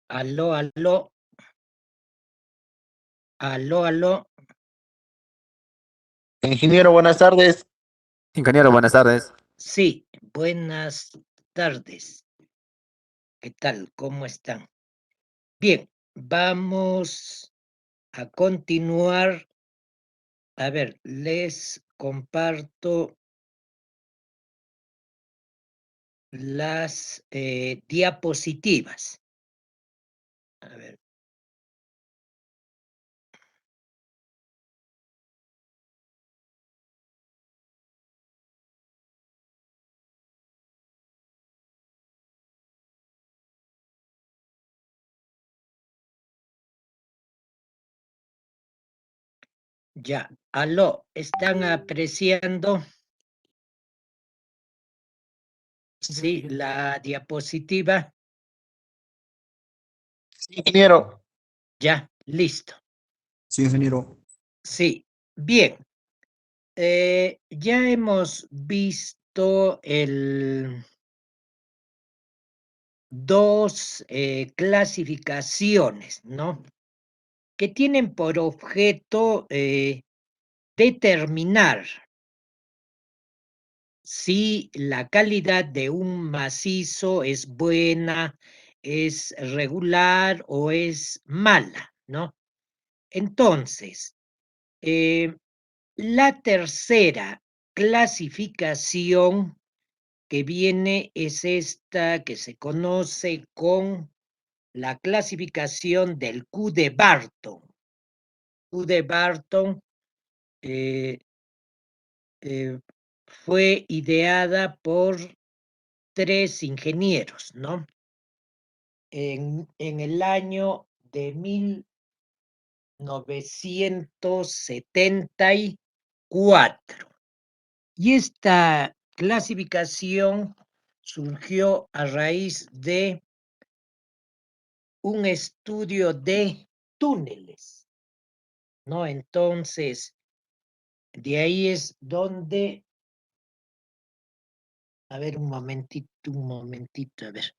Aló, aló, aló, aló. Ingeniero, buenas tardes. Ingeniero, buenas tardes. Sí, buenas tardes. ¿Qué tal? ¿Cómo están? Bien, vamos a continuar. A ver, les comparto las diapositivas. A ver. Ya, aló, ¿están apreciando? Sí, la diapositiva. Sí, ingeniero. Ya, listo. Sí, ingeniero. Sí, bien. Ya hemos visto dos clasificaciones, ¿no? Que tienen por objeto determinar si la calidad de un macizo es buena, es regular o es mala, ¿no? Entonces, la tercera clasificación que viene es esta que se conoce con la clasificación del Q de Barton. Q de Barton fue ideada por tres ingenieros, ¿no? En el año de 1974. Y esta clasificación surgió a raíz de un estudio de túneles, ¿no? Entonces, de ahí es donde, a ver, un momentito, a ver.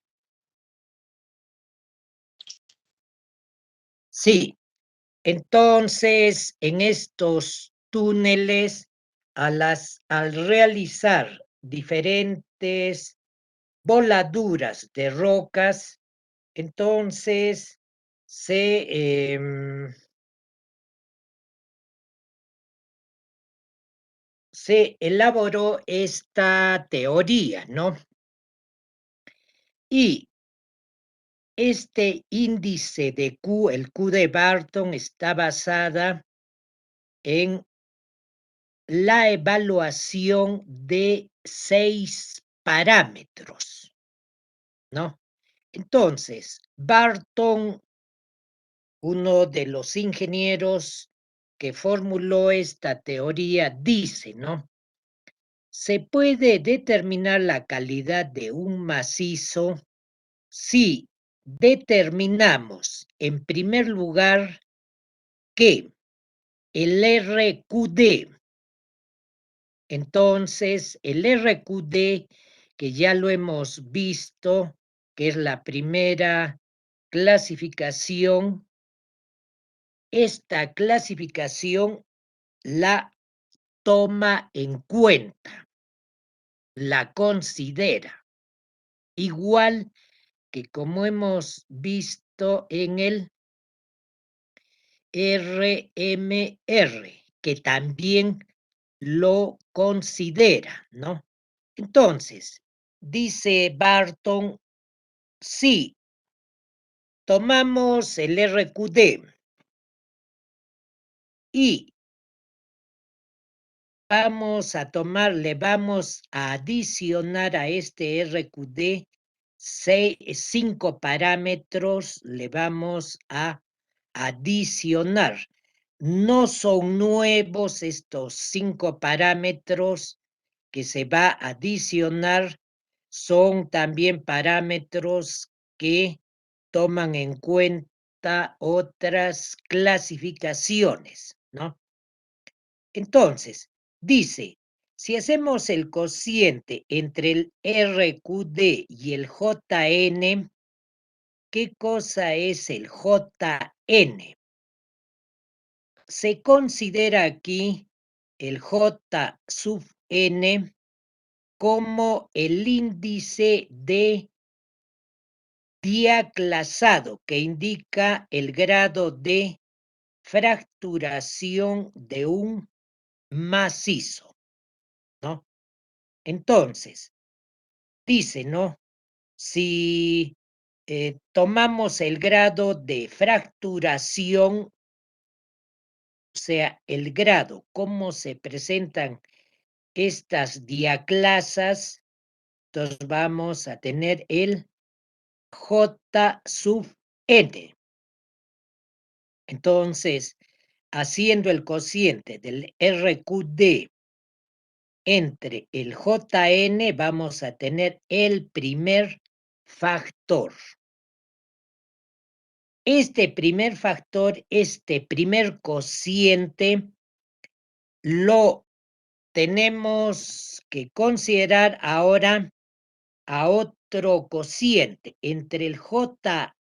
Sí, entonces, en estos túneles, al realizar diferentes voladuras de rocas, entonces se elaboró esta teoría, ¿no? Y este índice de Q, el Q de Barton, está basada en la evaluación de 6 parámetros, ¿no? Entonces, Barton, uno de los ingenieros que formuló esta teoría, dice, ¿no? Se puede determinar la calidad de un macizo si determinamos, en primer lugar, que el RQD, entonces el RQD, que ya lo hemos visto, que es la primera clasificación, esta clasificación la toma en cuenta, la considera, igual que como hemos visto en el RMR, que también lo considera, ¿no? Entonces, dice Barton, si tomamos el RQD y le vamos a adicionar a este RQD 5 parámetros, le vamos a adicionar. No son nuevos estos 5 parámetros que se va a adicionar, son también parámetros que toman en cuenta otras clasificaciones, ¿no? Entonces, dice, Si hacemos el cociente entre el RQD y el JN, ¿qué cosa es el JN? Se considera aquí el J sub n como el índice de diaclasado que indica el grado de fracturación de un macizo, ¿no? Entonces, dice, ¿no? Si tomamos el grado de fracturación, o sea, el grado, cómo se presentan estas diaclasas, entonces vamos a tener el J sub n. Entonces, haciendo el cociente del RQD entre el JN, vamos a tener el primer factor. Este primer factor, este primer cociente, lo tenemos que considerar ahora a otro cociente entre el J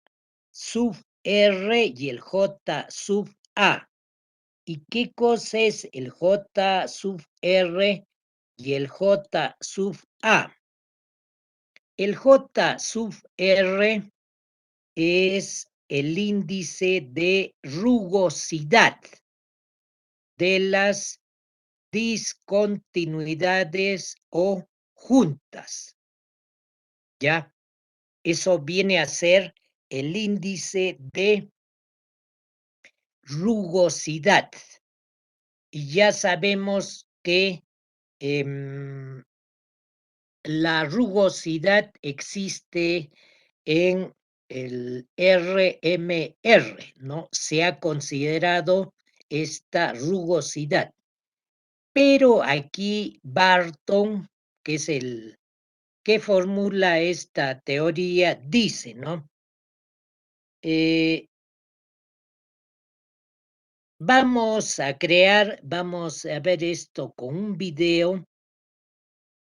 sub R y el J sub A. ¿Y qué cosa es el J sub R y el J sub A? El J sub R es el índice de rugosidad de las discontinuidades o juntas. ¿Ya? Eso viene a ser el índice de rugosidad. Y ya sabemos que la rugosidad existe en el RMR, ¿no? Se ha considerado esta rugosidad. Pero aquí Barton, que es el que formula esta teoría, dice, ¿no? Vamos a ver esto con un video,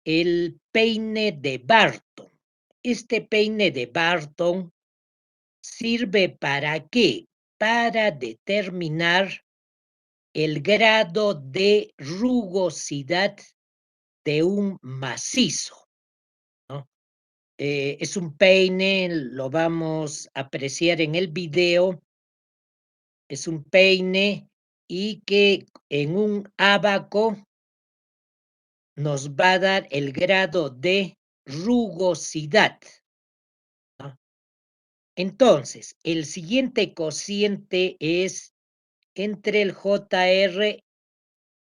el peine de Barton. Este peine de Barton sirve ¿para qué? Para determinar el grado de rugosidad de un macizo, ¿no? Es un peine, lo vamos a apreciar en el video, es un peine y que en un ábaco nos va a dar el grado de rugosidad, ¿no? Entonces, el siguiente cociente es entre el JR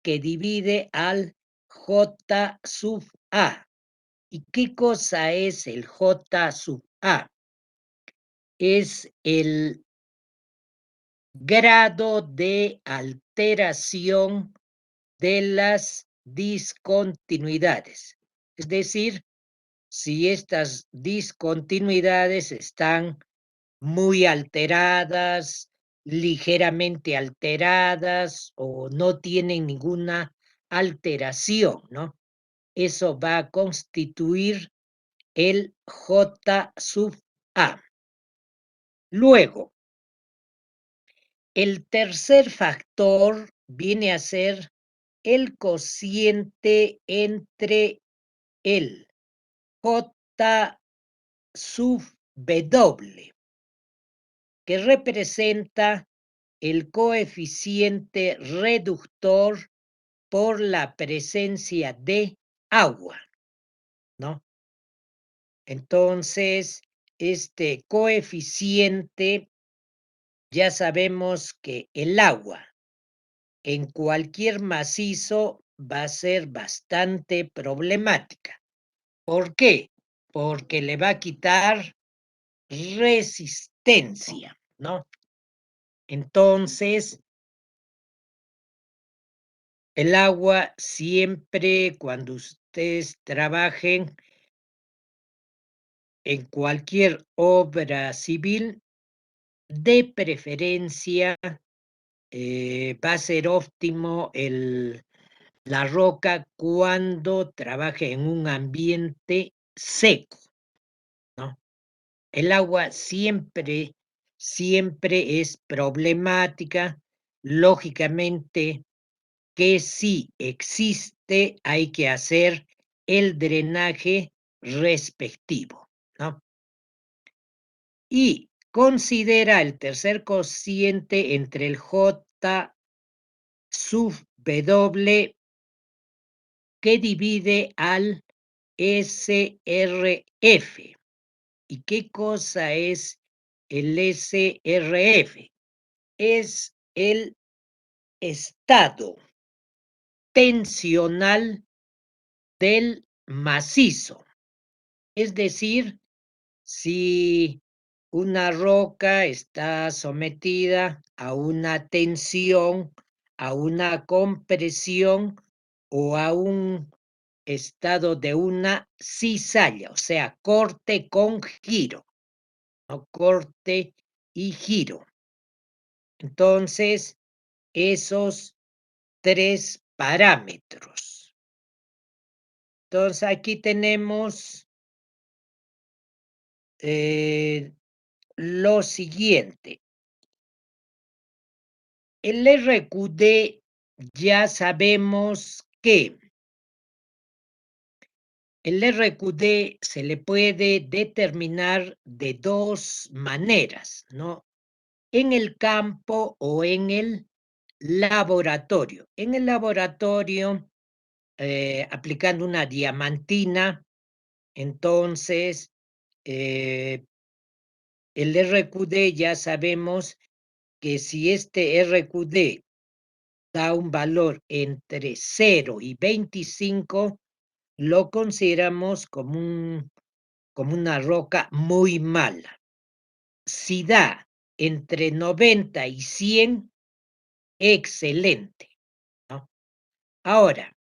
que divide al J sub A. ¿Y qué cosa es el J sub A? Es el grado de alteración de las discontinuidades. Es decir, si estas discontinuidades están muy alteradas, ligeramente alteradas o no tienen ninguna alteración, ¿no? Eso va a constituir el J sub A. Luego, el tercer factor viene a ser el cociente entre el J sub W, que representa el coeficiente reductor por la presencia de agua, ¿no? Entonces, este coeficiente, ya sabemos que el agua en cualquier macizo va a ser bastante problemática. ¿Por qué? Porque le va a quitar resistencia, ¿no? Entonces, el agua siempre, cuando ustedes trabajen en cualquier obra civil, de preferencia va a ser óptimo el la roca cuando trabaja en un ambiente seco, ¿no? El agua siempre es problemática. Lógicamente que si existe, hay que hacer el drenaje respectivo, ¿no? Y considera el tercer cociente entre el J sub W que divide al SRF. ¿Y qué cosa es el SRF? Es el estado tensional del macizo. Es decir, si una roca está sometida a una tensión, a una compresión o a un estado de una cizalla, o sea, corte con giro, ¿no? Corte y giro. Entonces, esos tres parámetros. Entonces, aquí tenemos lo siguiente. El RQD ya sabemos que el RQD se le puede determinar de dos maneras, ¿no? En el campo o en el laboratorio. En el laboratorio, aplicando una diamantina, entonces el RQD ya sabemos que si este RQD da un valor entre 0 y 25, lo consideramos como una roca muy mala. Si da entre 90 y 100, excelente, ¿no? Ahora,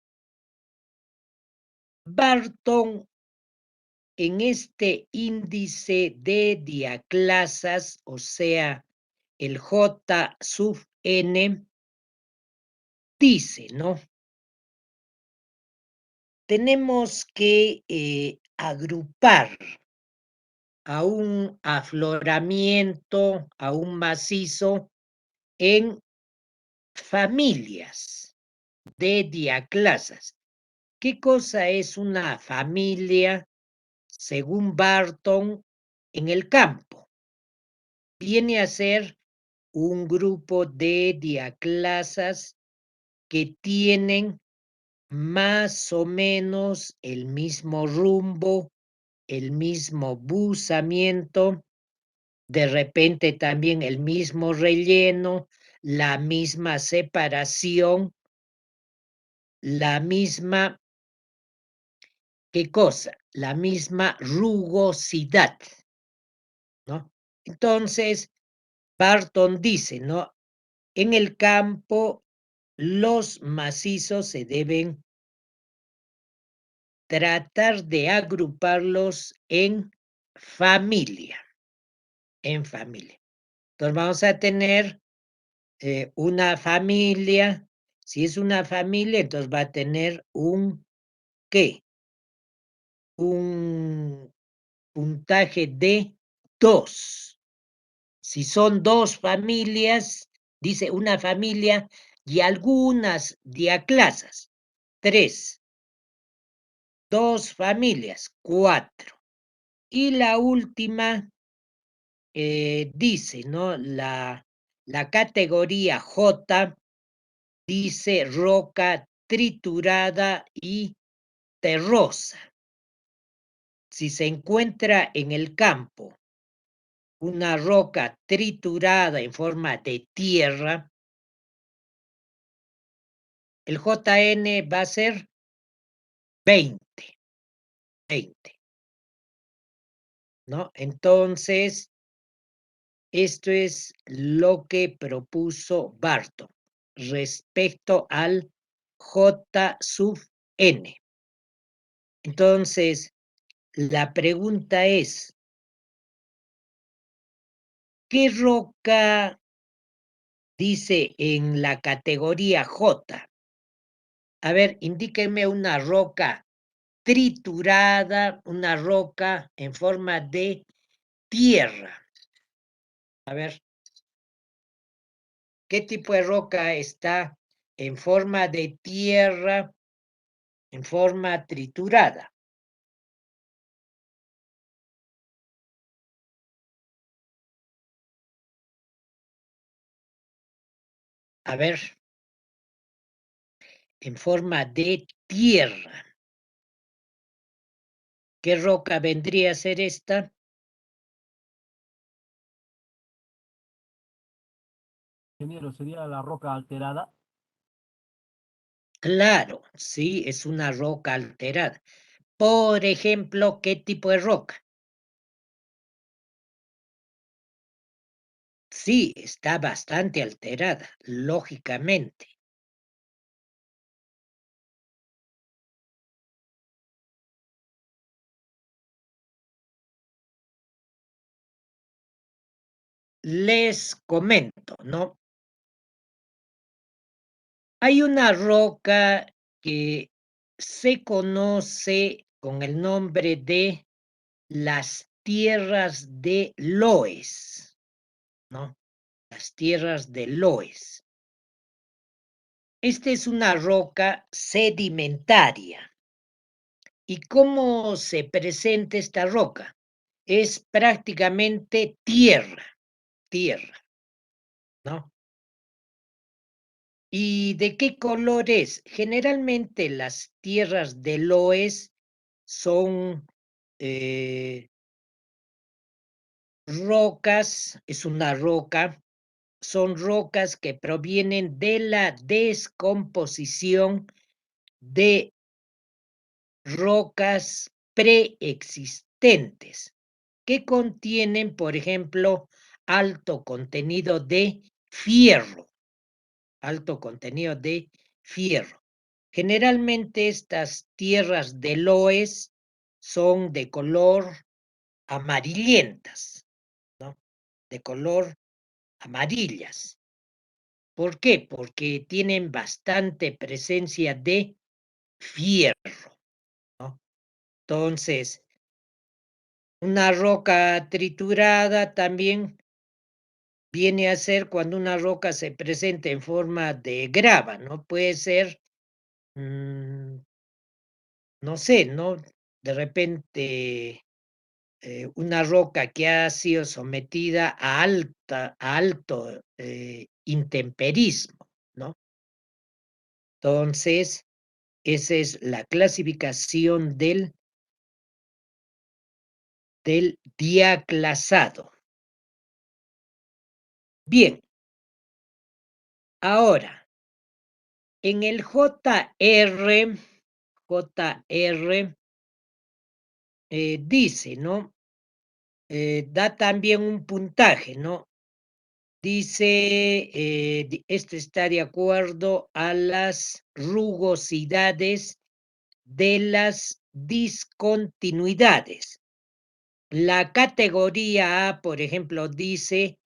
Barton en este índice de diaclasas, o sea, el J sub n, dice, ¿no? Tenemos que agrupar a un afloramiento, a un macizo, en familias de diaclasas. ¿Qué cosa es una familia, según Barton, en el campo? Viene a ser un grupo de diaclasas que tienen más o menos el mismo rumbo, el mismo buzamiento, de repente también el mismo relleno, la misma separación, la misma, ¿qué cosa? La misma rugosidad, ¿no? Entonces, Barton dice, ¿no? En el campo, los macizos se deben tratar de agruparlos en familia, en familia. Entonces vamos a tener una familia. Si es una familia, entonces va a tener un, ¿qué? Un puntaje de 2. Si son dos familias, dice una familia y algunas diaclasas, 3. Dos familias, 4. Y la última dice, ¿no? La categoría J dice roca triturada y terrosa. Si se encuentra en el campo una roca triturada en forma de tierra, el JN va a ser 20, 20, ¿no? Entonces, esto es lo que propuso Barton respecto al J sub n. Entonces, la pregunta es, ¿qué roca dice en la categoría J? A ver, indíquenme una roca triturada, una roca en forma de tierra. A ver, ¿qué tipo de roca está en forma de tierra, en forma triturada? A ver, en forma de tierra. ¿Qué roca vendría a ser esta? Ingeniero, ¿sería la roca alterada? Claro, sí, es una roca alterada. Por ejemplo, ¿qué tipo de roca? Sí, está bastante alterada, lógicamente. Les comento, ¿no? Hay una roca que se conoce con el nombre de las tierras de Loess, ¿no? Las tierras de Loess. Esta es una roca sedimentaria. ¿Y cómo se presenta esta roca? Es prácticamente tierra, ¿no? ¿Y de qué color es? Generalmente las tierras de loess son rocas, es una roca, son rocas que provienen de la descomposición de rocas preexistentes que contienen, por ejemplo, alto contenido de fierro, alto contenido de fierro. Generalmente estas tierras de loess son de color amarillentas, ¿no? De color amarillas. ¿Por qué? Porque tienen bastante presencia de fierro, ¿no? Entonces, una roca triturada también viene a ser cuando una roca se presenta en forma de grava, ¿no? Puede ser, no sé, ¿no? De repente una roca que ha sido sometida a alto intemperismo, ¿no? Entonces, esa es la clasificación del diaclasado. Bien, ahora, en el JR dice, ¿no? Da también un puntaje, ¿no? Dice, este está de acuerdo a las rugosidades de las discontinuidades. La categoría A, por ejemplo, dice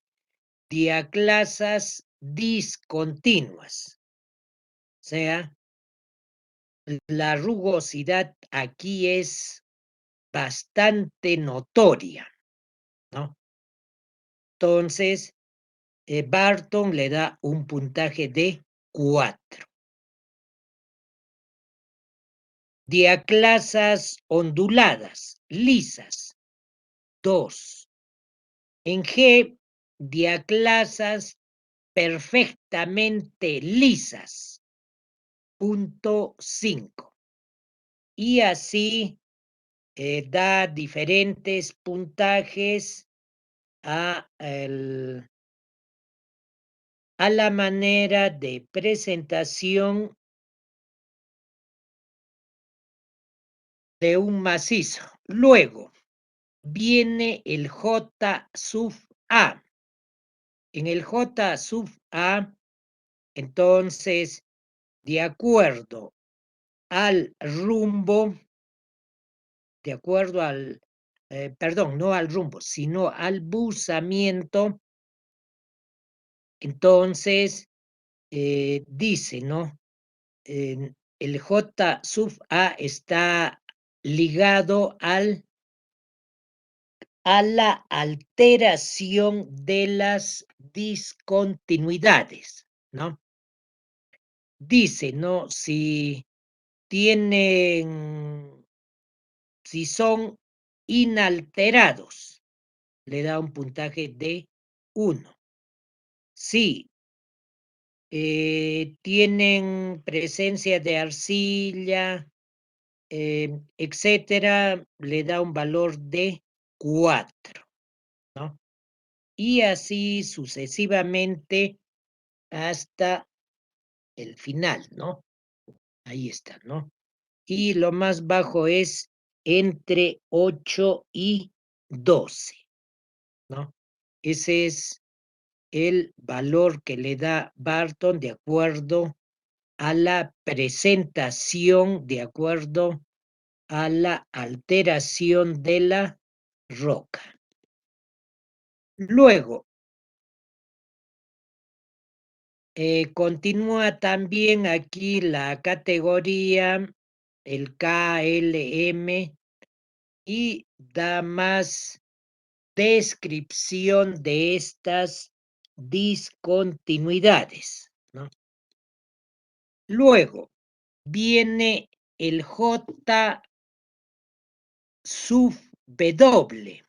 diaclasas discontinuas. O sea, la rugosidad aquí es bastante notoria, ¿no? Entonces, Barton le da un puntaje de 4. Diaclasas onduladas, lisas, 2. En G, diaclasas perfectamente lisas, 0.5. Y así da diferentes puntajes a, a la manera de presentación de un macizo. Luego viene el J sub A. En el J sub A, entonces, de acuerdo al rumbo, de acuerdo al, perdón, no al rumbo, sino al buzamiento, entonces dice, ¿no? el J sub A está ligado a la alteración de las discontinuidades, ¿no? Dice, ¿no? Si son inalterados, le da un puntaje de 1. Si tienen presencia de arcilla, etcétera, le da un valor de 4, ¿no? Y así sucesivamente hasta el final, ¿no? Ahí está, ¿no? Y lo más bajo es entre 8 y 12, ¿no? Ese es el valor que le da Barton de acuerdo a la presentación, de acuerdo a la alteración de la roca. Luego, continúa también aquí la categoría, el KLM, y da más descripción de estas discontinuidades, ¿no? Luego viene el J sub W.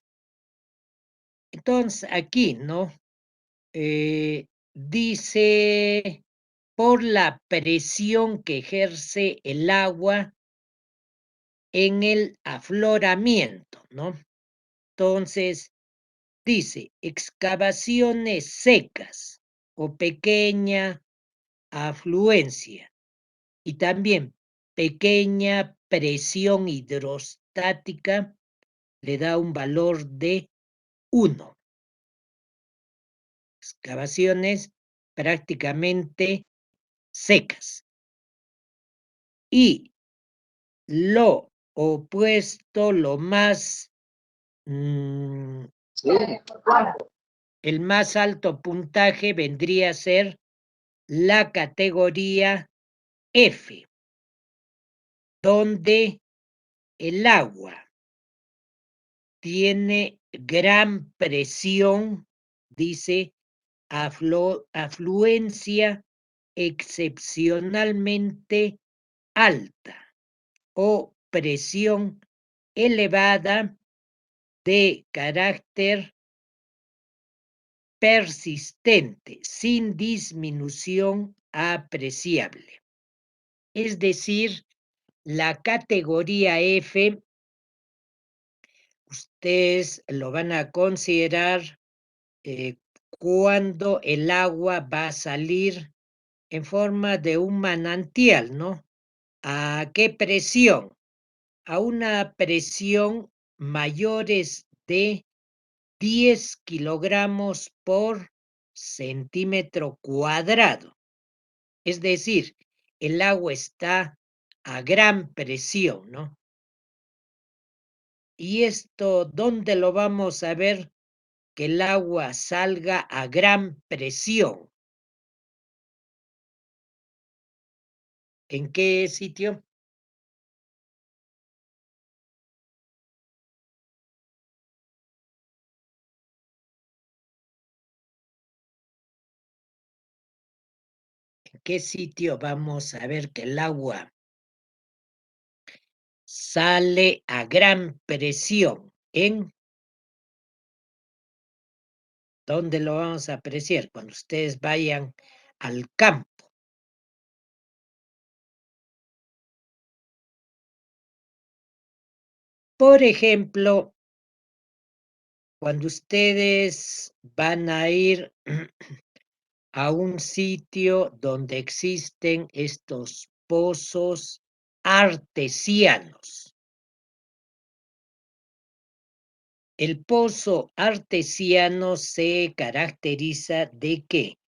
Entonces aquí, ¿no? Dice por la presión que ejerce el agua en el afloramiento, ¿no? Entonces, dice excavaciones secas o pequeña afluencia y también pequeña presión hidrostática le da un valor de 1. Excavaciones prácticamente secas. Y lo opuesto, lo más, el más alto puntaje vendría a ser la categoría F, donde el agua tiene gran presión, dice, afluencia excepcionalmente alta o presión elevada de carácter persistente, sin disminución apreciable. Es decir, la categoría F, ustedes lo van a considerar cuando el agua va a salir en forma de un manantial, ¿no? ¿A qué presión? A una presión mayores de 10 kilogramos por centímetro cuadrado. Es decir, el agua está a gran presión, ¿no? ¿Y esto dónde lo vamos a ver? Que el agua salga a gran presión. ¿En qué sitio? ¿En qué sitio vamos a ver que el agua sale a gran presión? ¿En dónde lo vamos a apreciar? Cuando ustedes vayan al campo. Por ejemplo, cuando ustedes van a ir a un sitio donde existen estos pozos artesianos. El pozo artesiano se caracteriza de que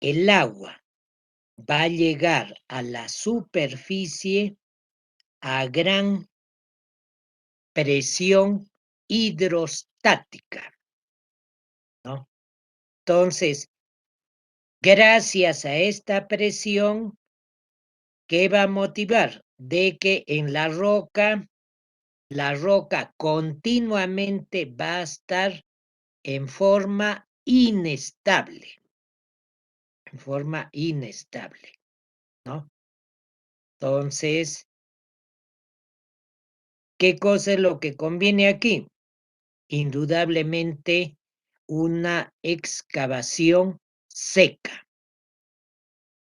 el agua va a llegar a la superficie a gran presión hidrostática, ¿no? Entonces, gracias a esta presión ¿qué va a motivar? De que en la roca continuamente va a estar en forma inestable. En forma inestable, ¿no? Entonces, ¿qué cosa es lo que conviene aquí? Indudablemente una excavación seca.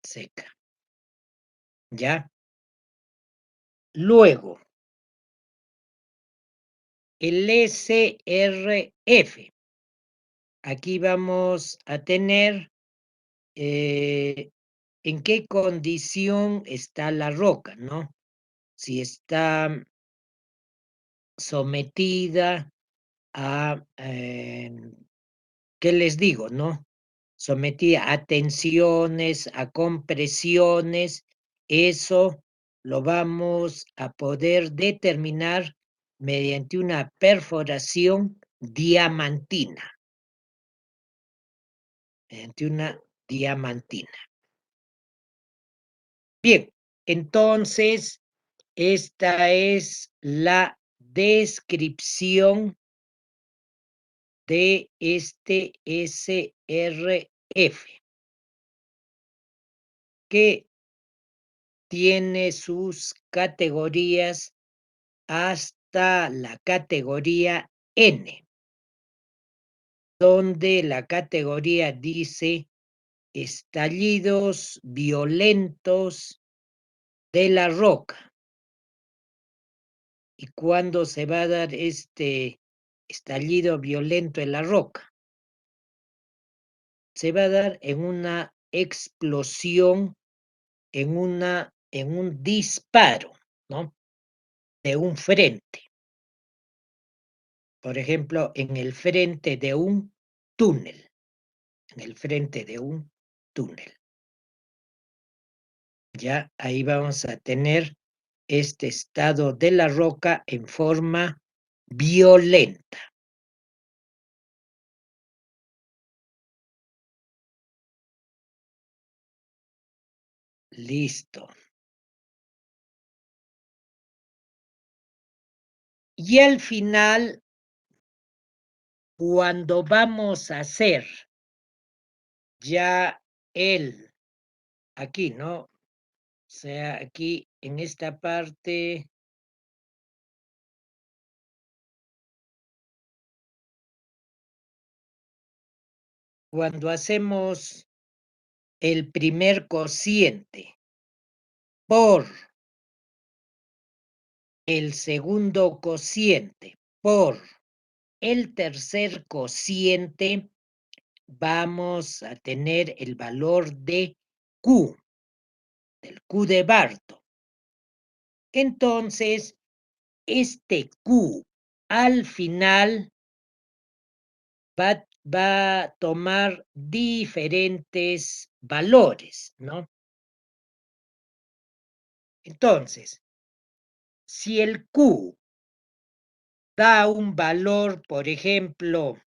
Seca. ¿Ya? Luego, el SRF. Aquí vamos a tener en qué condición está la roca, ¿no? Si está sometida a, ¿qué les digo, no? Sometida a tensiones, a compresiones, eso lo vamos a poder determinar mediante una perforación diamantina. Mediante una diamantina. Bien, entonces, esta es la descripción de este SRF, que tiene sus categorías hasta la categoría N, donde la categoría dice estallidos violentos de la roca. ¿Y cuándo se va a dar este estallido violento en la roca? Se va a dar en una explosión, en un disparo, ¿no? De un frente. Por ejemplo, en el frente de un túnel. En el frente de un túnel. Ya ahí vamos a tener este estado de la roca en forma violenta. Listo. Y al final, cuando vamos a hacer ya aquí, ¿no? O sea, aquí en esta parte, cuando hacemos el primer cociente por el segundo cociente por el tercer cociente, vamos a tener el valor de Q, del Q de Bartow. Entonces, este Q al final va a tomar diferentes valores, ¿no? Entonces, si el Q da un valor, por ejemplo,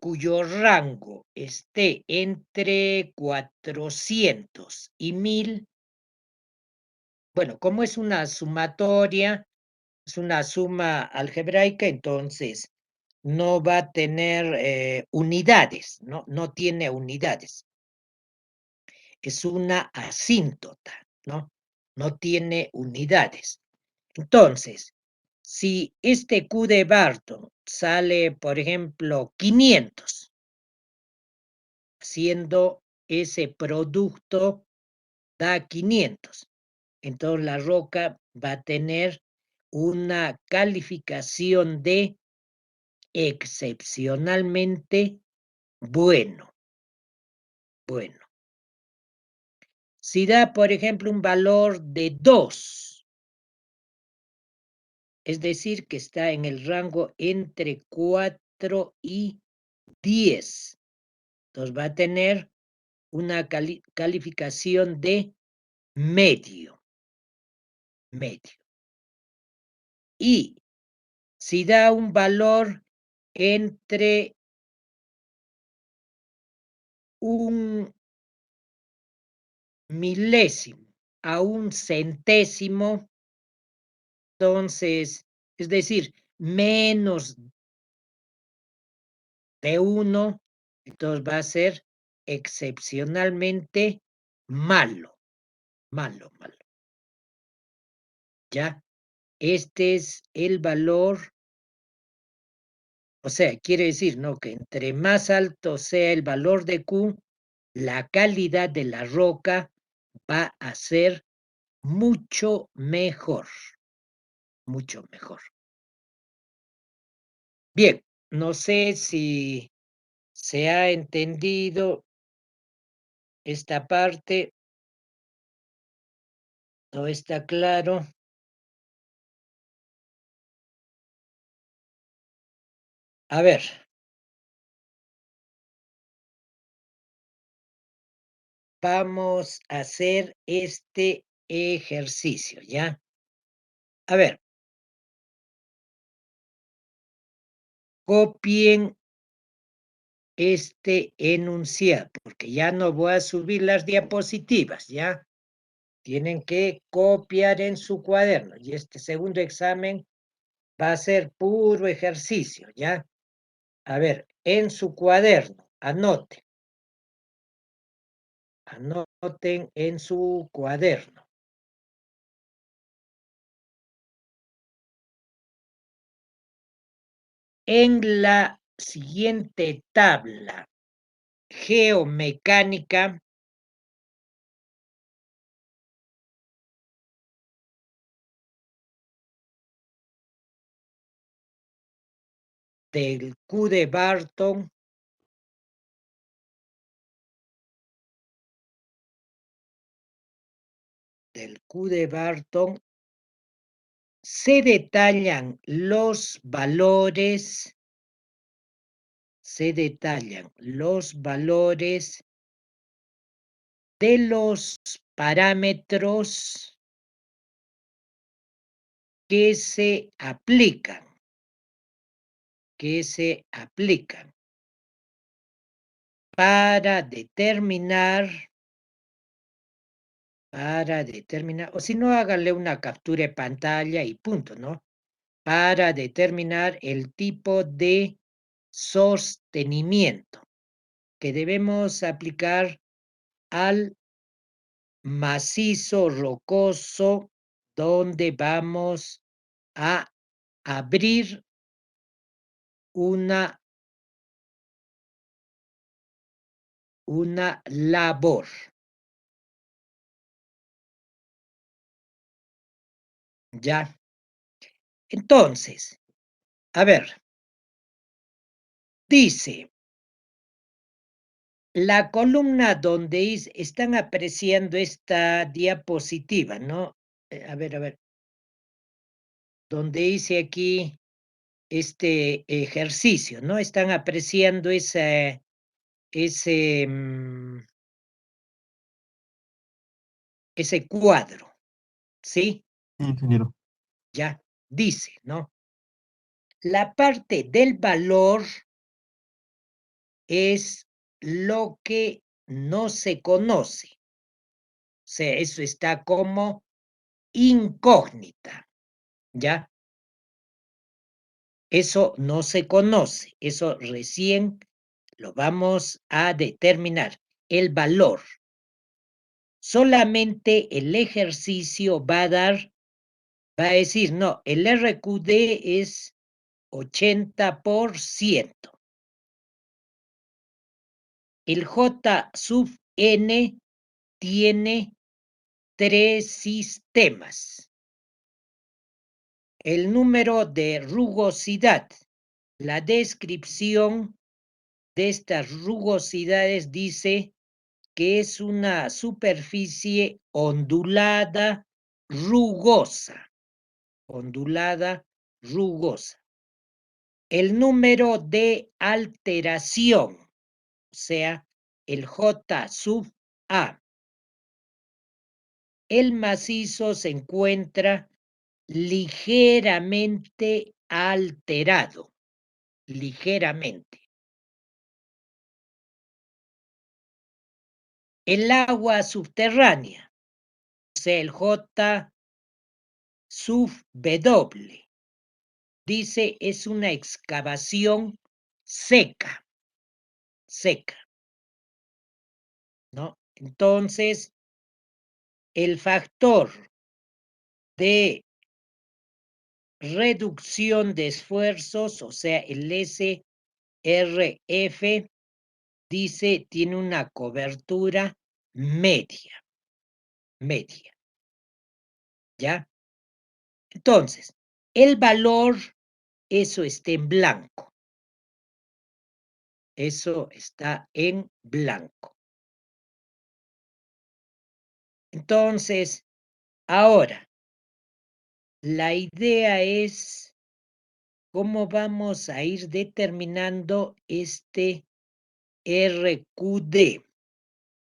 cuyo rango esté entre 400 y 1000, bueno, como es una sumatoria, es una suma algebraica, entonces no va a tener unidades, no tiene unidades. Es una asíntota, ¿no? No tiene unidades. Entonces, si este Q de Bartow sale, por ejemplo, 500, haciendo ese producto da 500, entonces la roca va a tener una calificación de excepcionalmente bueno. Bueno. Si da, por ejemplo, un valor de 2, es decir, que está en el rango entre 4 y 10, entonces va a tener una calificación de medio. Medio. Y si da un valor entre un milésimo a un centésimo, entonces, es decir, menos de 1, entonces va a ser excepcionalmente malo, malo. ¿Ya? Este es el valor, o sea, quiere decir, ¿no? Que entre más alto sea el valor de Q, la calidad de la roca va a ser mucho mejor, mucho mejor. Bien, no sé si se ha entendido esta parte. ¿No está claro? A ver. Vamos a hacer este ejercicio, ¿ya? A ver. Copien este enunciado, porque ya no voy a subir las diapositivas, ¿ya? Tienen que copiar en su cuaderno. Y este segundo examen va a ser puro ejercicio, ¿ya? A ver, en su cuaderno, anoten. Anoten en su cuaderno. En la siguiente tabla geomecánica, del Q de Barton, se detallan los valores, de los parámetros que se aplican, para determinar, o si no, háganle una captura de pantalla y punto, ¿no? Para determinar el tipo de sostenimiento que debemos aplicar al macizo rocoso donde vamos a abrir una labor. ¿Ya? Entonces, a ver, dice, la columna donde están apreciando esta diapositiva, ¿no? A ver, donde dice aquí este ejercicio, ¿no? Están apreciando ese cuadro, ¿sí? Ingeniero. Ya, dice, ¿no? La parte del valor es lo que no se conoce. O sea, eso está como incógnita, ¿ya? Eso no se conoce, eso recién lo vamos a determinar, el valor. Solamente el ejercicio va a decir, no, el RQD es 80%. El J sub n tiene 3 sistemas. El número de rugosidad, la descripción de estas rugosidades dice que es una superficie ondulada, rugosa. El número de alteración, o sea, el J sub A. El macizo se encuentra ligeramente alterado, ligeramente. El agua subterránea, o sea, el J sub W. Dice, es una excavación seca, ¿no? Entonces, el factor de reducción de esfuerzos, o sea, el SRF, dice, tiene una cobertura media, ¿ya? Entonces, el valor, eso está en blanco. Eso está en blanco. Entonces, ahora, la idea es cómo vamos a ir determinando este RQD,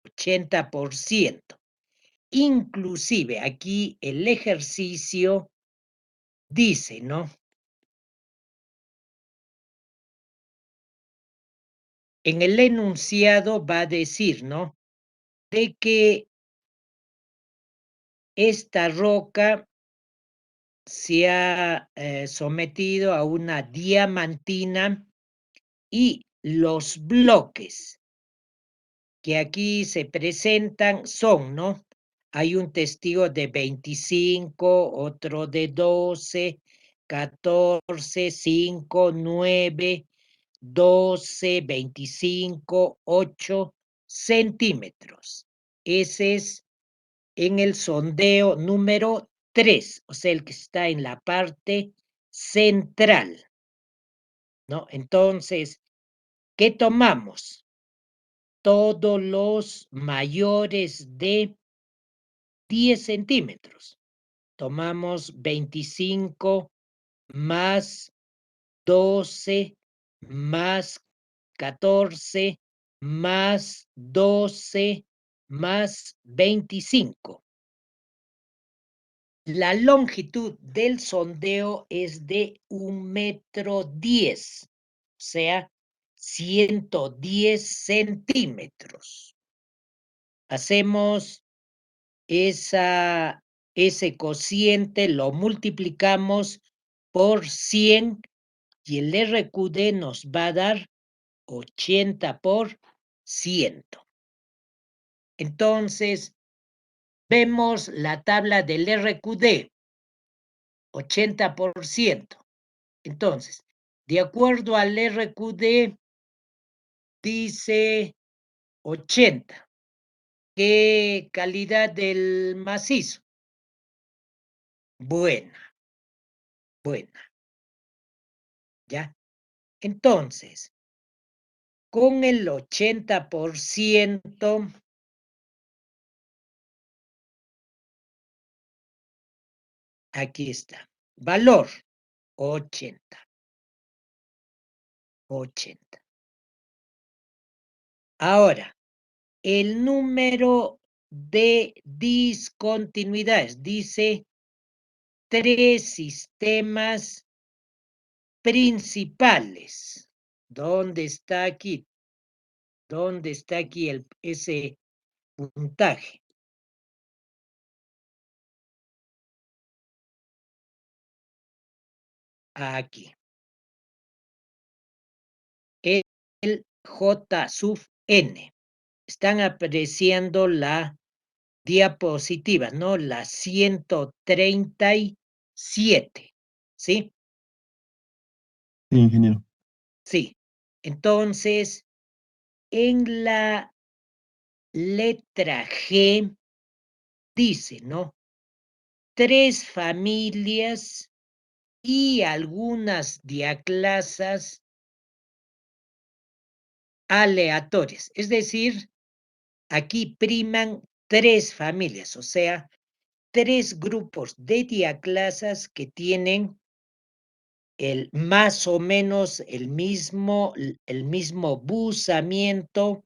80%. Inclusive aquí el ejercicio dice, ¿no? En el enunciado va a decir, ¿no? De que esta roca se ha sometido a una diamantina y los bloques que aquí se presentan son, ¿no? Hay un testigo de 25, otro de 12, 14, 5, 9, 12, 25, 8 centímetros. Ese es en el sondeo número 3, o sea, el que está en la parte central, ¿no? Entonces, ¿qué tomamos? Todos los mayores de 10 centímetros. Tomamos 25 más 12 más 14 más 12 más 25. La longitud del sondeo es de 1,10 m, o sea, 110 centímetros. Hacemos ese cociente, lo multiplicamos por 100 y el RQD nos va a dar 80%. Entonces, vemos la tabla del RQD, 80%. Entonces, de acuerdo al RQD, dice 80. ¿Qué calidad del macizo? Buena. ¿Ya? Entonces, con el 80%, aquí está. Valor, 80. Ahora, el número de discontinuidades dice 3 sistemas principales. ¿Dónde está aquí? ¿Dónde está aquí ese puntaje? Aquí. El J sub N. Están apreciando la diapositiva, ¿no? La 137, ¿sí? Sí, ingeniero. Sí. Entonces, en la letra G dice, ¿no? 3 familias y algunas diaclasas aleatorias. Es decir, aquí priman 3 familias, o sea, 3 grupos de diaclasas que tienen más o menos el mismo buzamiento,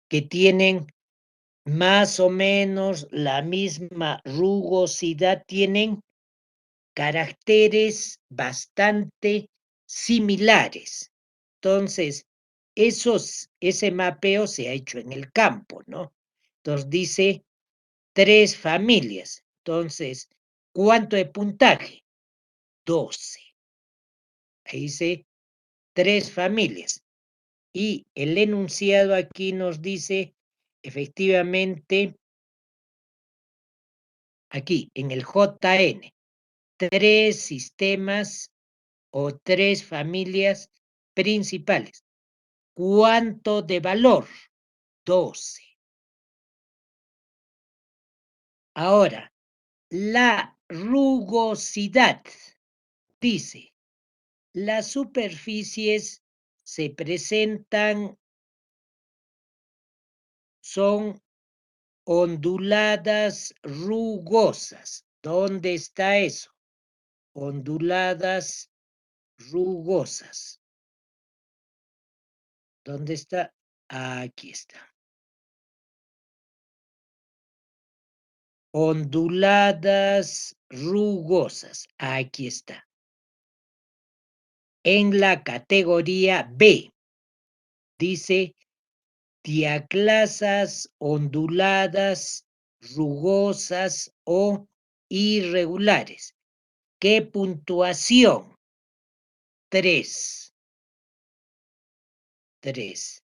que tienen más o menos la misma rugosidad, tienen caracteres bastante similares. Entonces, ese mapeo se ha hecho en el campo, ¿no? Entonces dice 3 familias. Entonces, ¿cuánto de puntaje? 12. Ahí dice 3 familias. Y el enunciado aquí nos dice, efectivamente, aquí en el JN, 3 sistemas o 3 familias principales. ¿Cuánto de valor? 12. Ahora, la rugosidad dice, las superficies se presentan, son onduladas, rugosas. ¿Dónde está eso? Onduladas, rugosas. ¿Dónde está? Aquí está. Onduladas, rugosas. Aquí está. En la categoría B, dice diaclasas, onduladas, rugosas o irregulares. ¿Qué puntuación? 3. 3.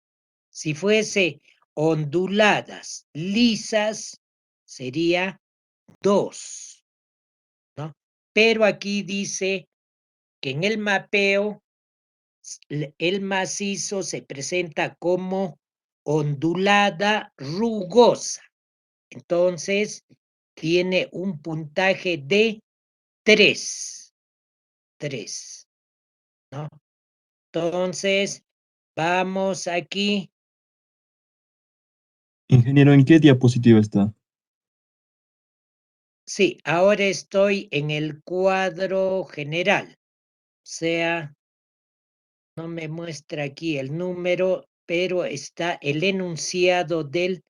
Si fuese onduladas, lisas, sería 2, ¿no? Pero aquí dice que en el mapeo el macizo se presenta como ondulada rugosa. Entonces, tiene un puntaje de 3. 3, ¿no? Entonces, vamos aquí. Ingeniero, ¿en qué diapositiva está? Sí, ahora estoy en el cuadro general. O sea, no me muestra aquí el número, pero está el enunciado del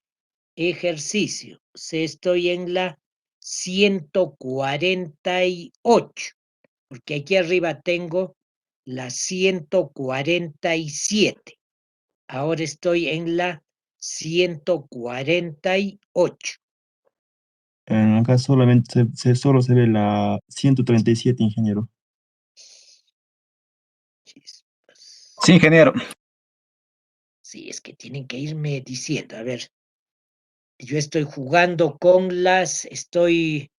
ejercicio. O sea, estoy en la 148, porque aquí arriba tengo la 147. Ahora estoy en la 148. Acá solamente solo se ve la 137, ingeniero. Chispas. Sí, ingeniero. Sí, es que tienen que irme diciendo. A ver, yo estoy jugando con estoy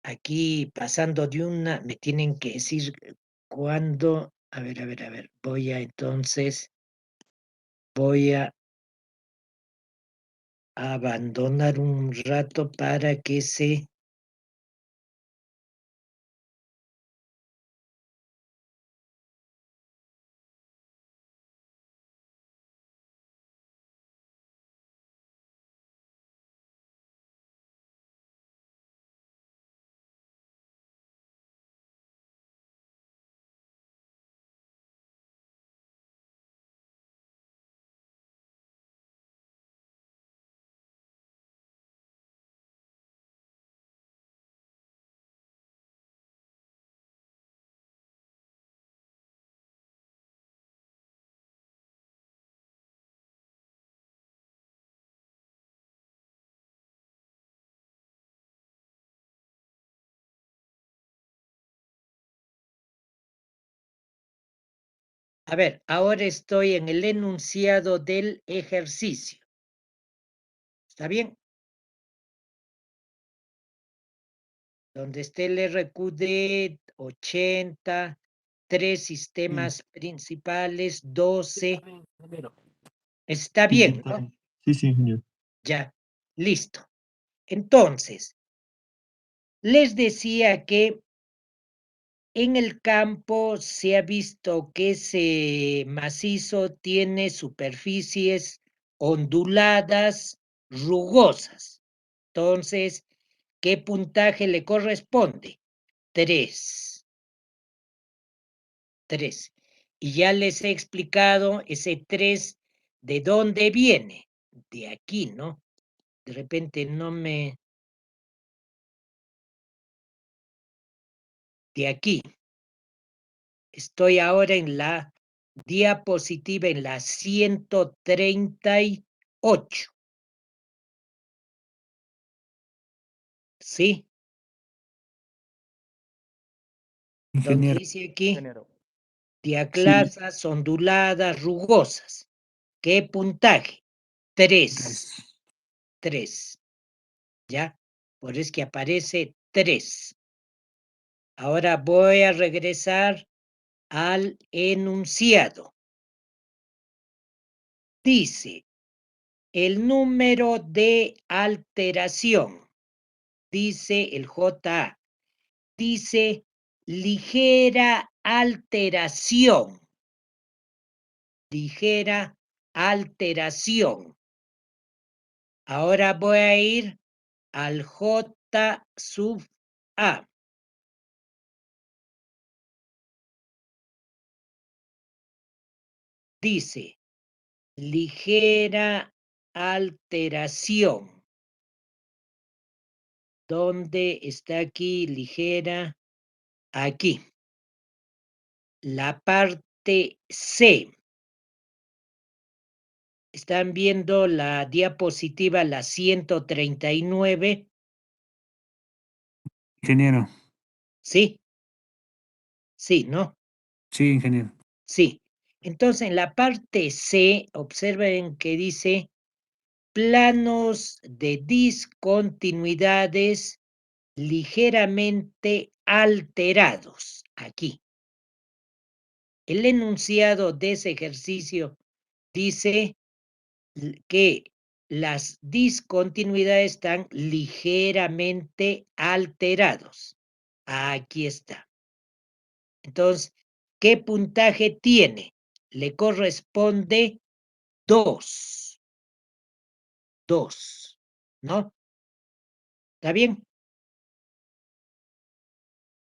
aquí pasando de una, me tienen que decir cuándo. A ver, voy a abandonar un rato para que se... A ver, ahora estoy en el enunciado del ejercicio. ¿Está bien? Donde esté el RQD 80, 3 sistemas principales, 12. Está Sí, bien, está ¿no? bien. Sí, sí, ingeniero. Ya, listo. Entonces, les decía que en el campo se ha visto que ese macizo tiene superficies onduladas, rugosas. Entonces, ¿qué puntaje le corresponde? 3. 3. Y ya les he explicado ese 3, ¿de dónde viene? De aquí, ¿no? De repente no me... De aquí. Estoy ahora en la diapositiva, en la 138. ¿sí? Donde Ingeniero. dice aquí, Ingeniero. diaclasas, onduladas, rugosas. ¿Qué puntaje? 3. 3. ¿Ya? Por eso que aparece 3. Ahora voy a regresar al enunciado. Dice, el número de alteración, dice el JA, dice ligera alteración. Ligera alteración. Ahora voy a ir al J sub A. Dice, ligera alteración. ¿Dónde está aquí ligera? Aquí. La parte C. ¿Están viendo la diapositiva, la 139? Ingeniero. ¿Sí? Sí, ¿no? Sí, ingeniero. Sí. Entonces, en la parte C, observen que dice planos de discontinuidades ligeramente alterados. Aquí. El enunciado de ese ejercicio dice que las discontinuidades están ligeramente alterados. Aquí está. Entonces, ¿qué puntaje tiene? Le corresponde 2. 2. ¿No? ¿Está bien?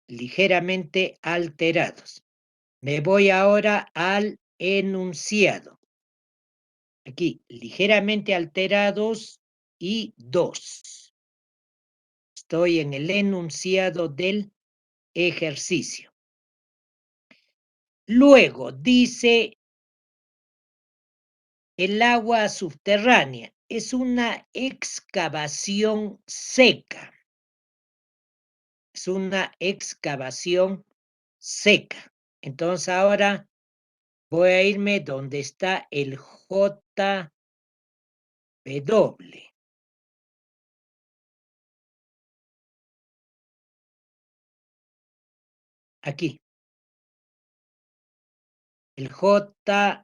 Ligeramente alterados. Me voy ahora al enunciado. Aquí, ligeramente alterados y 2. Estoy en el enunciado del ejercicio. Luego dice, el agua subterránea es una excavación seca. Es una excavación seca. Entonces ahora voy a irme donde está el JW. Aquí. El JW.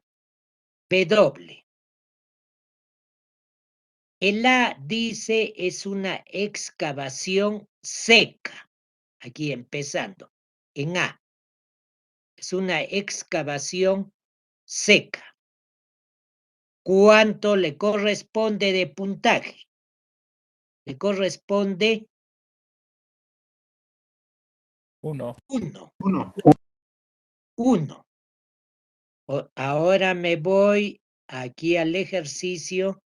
El A dice es una excavación seca. Aquí empezando. En A. Es una excavación seca. ¿Cuánto le corresponde de puntaje? Le corresponde 1. 1. 1. 1. Ahora me voy aquí al ejercicio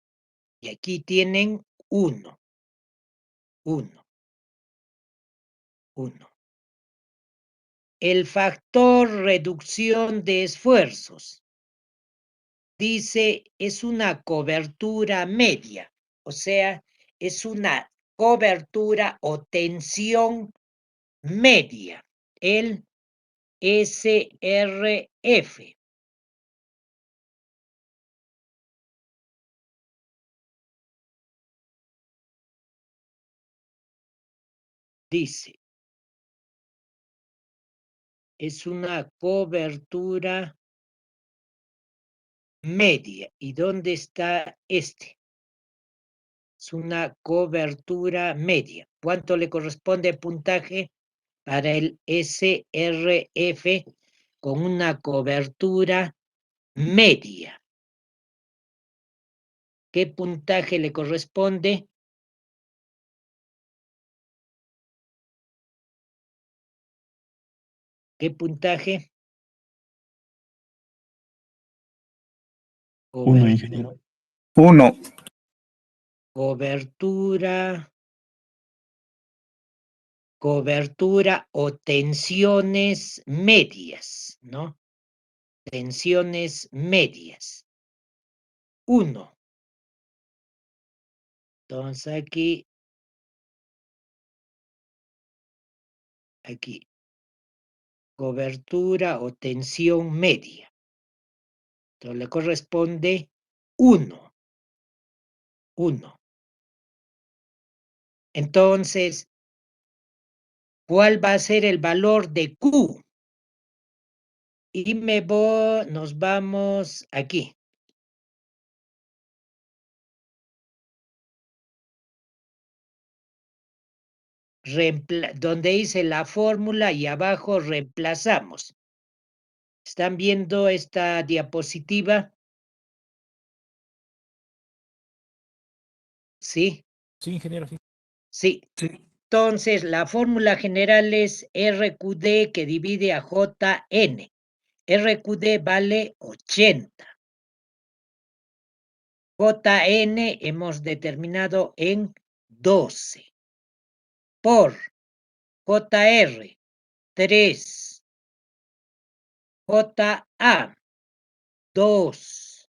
y aquí tienen 1. 1. 1. El factor reducción de esfuerzos dice es una cobertura media, o sea, es una cobertura o tensión media, el SRF. Dice, es una cobertura media. ¿Y dónde está este? Es una cobertura media. ¿Cuánto le corresponde puntaje para el SRF con una cobertura media? ¿Qué puntaje le corresponde? ¿Qué puntaje? 1, ingeniero. 1. Cobertura o tensiones medias, ¿no? Tensiones medias. 1. Entonces aquí aquí, cobertura o tensión media. Entonces le corresponde 1. Entonces, ¿cuál va a ser el valor de Q? Y nos vamos aquí. Donde hice la fórmula y abajo reemplazamos. ¿Están viendo esta diapositiva? ¿Sí? Sí, ingeniero, sí. Sí. Entonces, la fórmula general es RQD que divide a JN. RQD vale 80. JN hemos determinado en 12. Por JR, 3. JA, 2.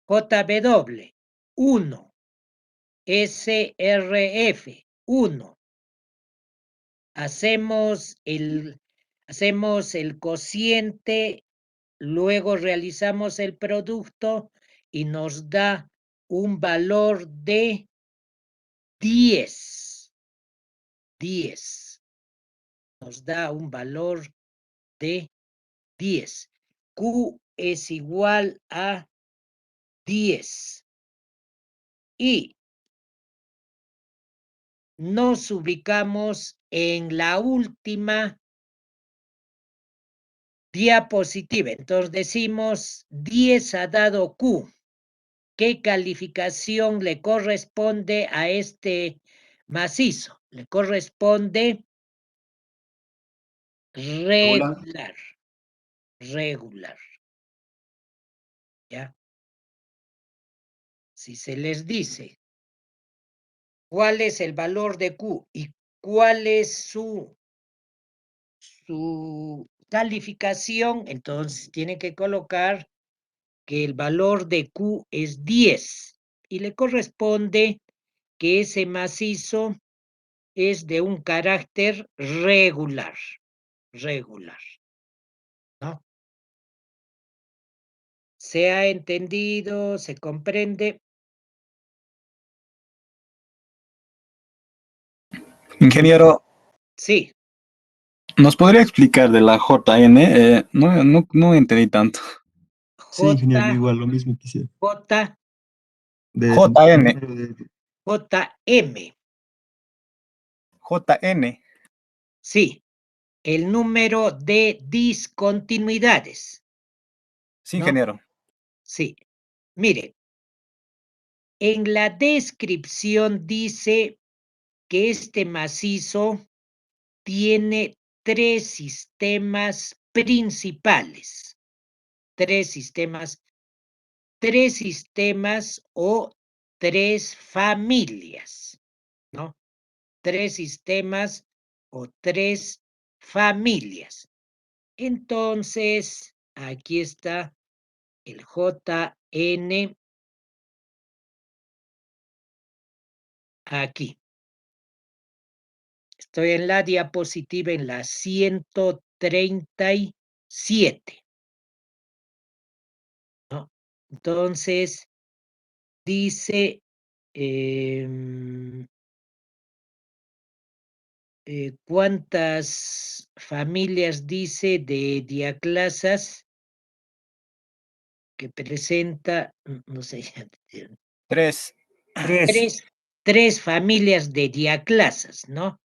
JW, 1. SRF, 1. Hacemos el cociente, luego realizamos el producto y nos da un valor de 10. 10. Nos da un valor de 10. Q es igual a 10. Y nos ubicamos en la última diapositiva. Entonces decimos 10 ha dado Q. ¿Qué calificación le corresponde a este macizo? Le corresponde regular. Regular. ¿Ya? Si se les dice cuál es el valor de Q y cuál es su calificación, entonces tiene que colocar que el valor de Q es 10 y le corresponde que ese macizo es de un carácter regular, ¿no? ¿Se ha entendido? ¿Se comprende? Ingeniero, Sí, ¿nos podría explicar de la JN? No entendí tanto. Sí, J, ingeniero, yo igual lo mismo quisiera. J, De JN. número de- JM, JN. sí, el número de discontinuidades, Sí, ¿no? ingeniero. Sí, mire, en la descripción dice que este macizo tiene 3 sistemas principales, 3 sistemas o 3 familias, ¿no? 3 sistemas o 3 familias. Entonces, aquí está el JN, aquí. Estoy en la diapositiva en la 137, ¿no? Entonces, dice, ¿cuántas familias dice de diaclasas que presenta? No sé, 3. tres familias de diaclasas, ¿no?